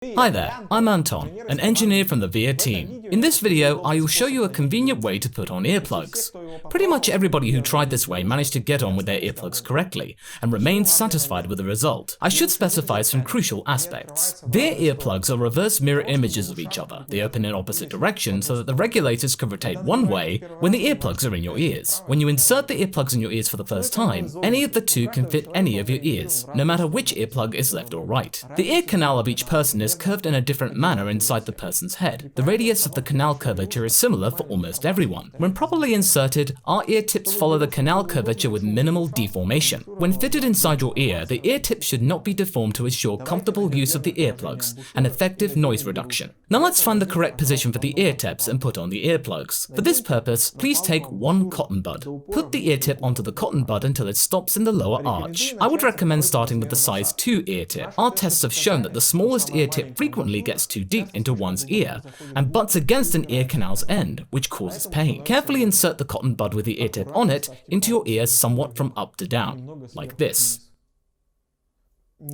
Hi there, I'm Anton, an engineer from the Veer team. In this video, I will show you a convenient way to put on earplugs. Pretty much everybody who tried this way managed to get on with their earplugs correctly and remained satisfied with the result. I should specify some crucial aspects. Veer earplugs are reverse mirror images of each other. They open in opposite directions so that the regulators can rotate one way when the earplugs are in your ears. When you insert the earplugs in your ears for the first time, any of the two can fit any of your ears, no matter which earplug is left or right. The ear canal of each person is curved in a different manner inside the person's head. The radius of the canal curvature is similar for almost everyone. When properly inserted, our ear tips follow the canal curvature with minimal deformation. When fitted inside your ear, the ear tips should not be deformed to ensure comfortable use of the earplugs and effective noise reduction. Now let's find the correct position for the ear tips and put on the earplugs. For this purpose, please take one cotton bud. Put the ear tip onto the cotton bud until it stops in the lower arch. I would recommend starting with the size 2 ear tip. Our tests have shown that the smallest ear tip frequently gets too deep into one's ear and butts against an ear canal's end, which causes pain. Carefully insert the cotton bud with the ear tip on it into your ear somewhat from up to down, like this.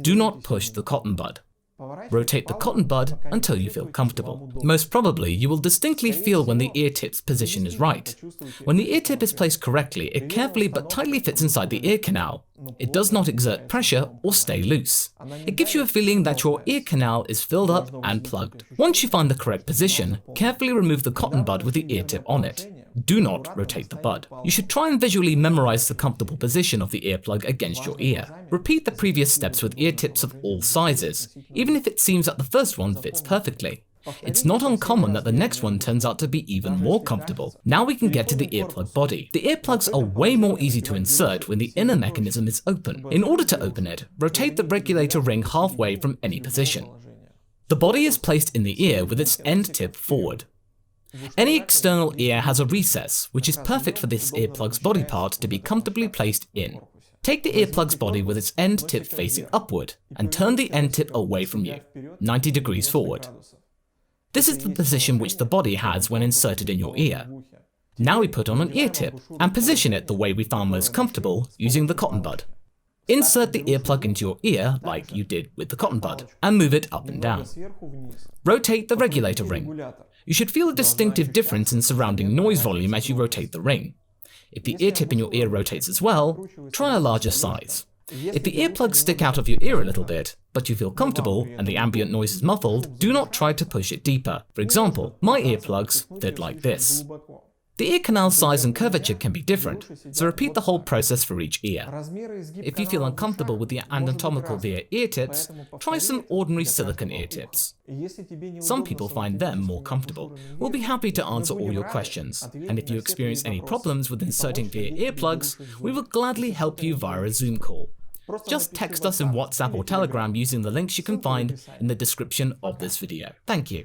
Do not push the cotton bud. Rotate the cotton bud until you feel comfortable. Most probably, you will distinctly feel when the ear tip's position is right. When the ear tip is placed correctly, it carefully but tightly fits inside the ear canal. It does not exert pressure or stay loose. It gives you a feeling that your ear canal is filled up and plugged. Once you find the correct position, carefully remove the cotton bud with the ear tip on it. Do not rotate the bud. You should try and visually memorize the comfortable position of the earplug against your ear. Repeat the previous steps with ear tips of all sizes, even if it seems that the first one fits perfectly. It's not uncommon that the next one turns out to be even more comfortable. Now we can get to the earplug body. The earplugs are way more easy to insert when the inner mechanism is open. In order to open it, rotate the regulator ring halfway from any position. The body is placed in the ear with its end tip forward. Any external ear has a recess, which is perfect for this earplug's body part to be comfortably placed in. Take the earplug's body with its end tip facing upward and turn the end tip away from you, 90 degrees forward. This is the position which the body has when inserted in your ear. Now we put on an ear tip and position it the way we found most comfortable using the cotton bud. Insert the earplug into your ear like you did with the cotton bud and move it up and down. Rotate the regulator ring. You should feel a distinctive difference in surrounding noise volume as you rotate the ring. If the ear tip in your ear rotates as well, try a larger size. If the earplugs stick out of your ear a little bit, but you feel comfortable and the ambient noise is muffled, do not try to push it deeper. For example, my earplugs fit like this. The ear canal size and curvature can be different, so repeat the whole process for each ear. If you feel uncomfortable with the anatomical Veer ear tips, try some ordinary silicone ear tips. Some people find them more comfortable. We'll be happy to answer all your questions, and if you experience any problems with inserting Veer earplugs, we will gladly help you via a Zoom call. Just text us in WhatsApp or Telegram using the links you can find in the description of this video. Thank you.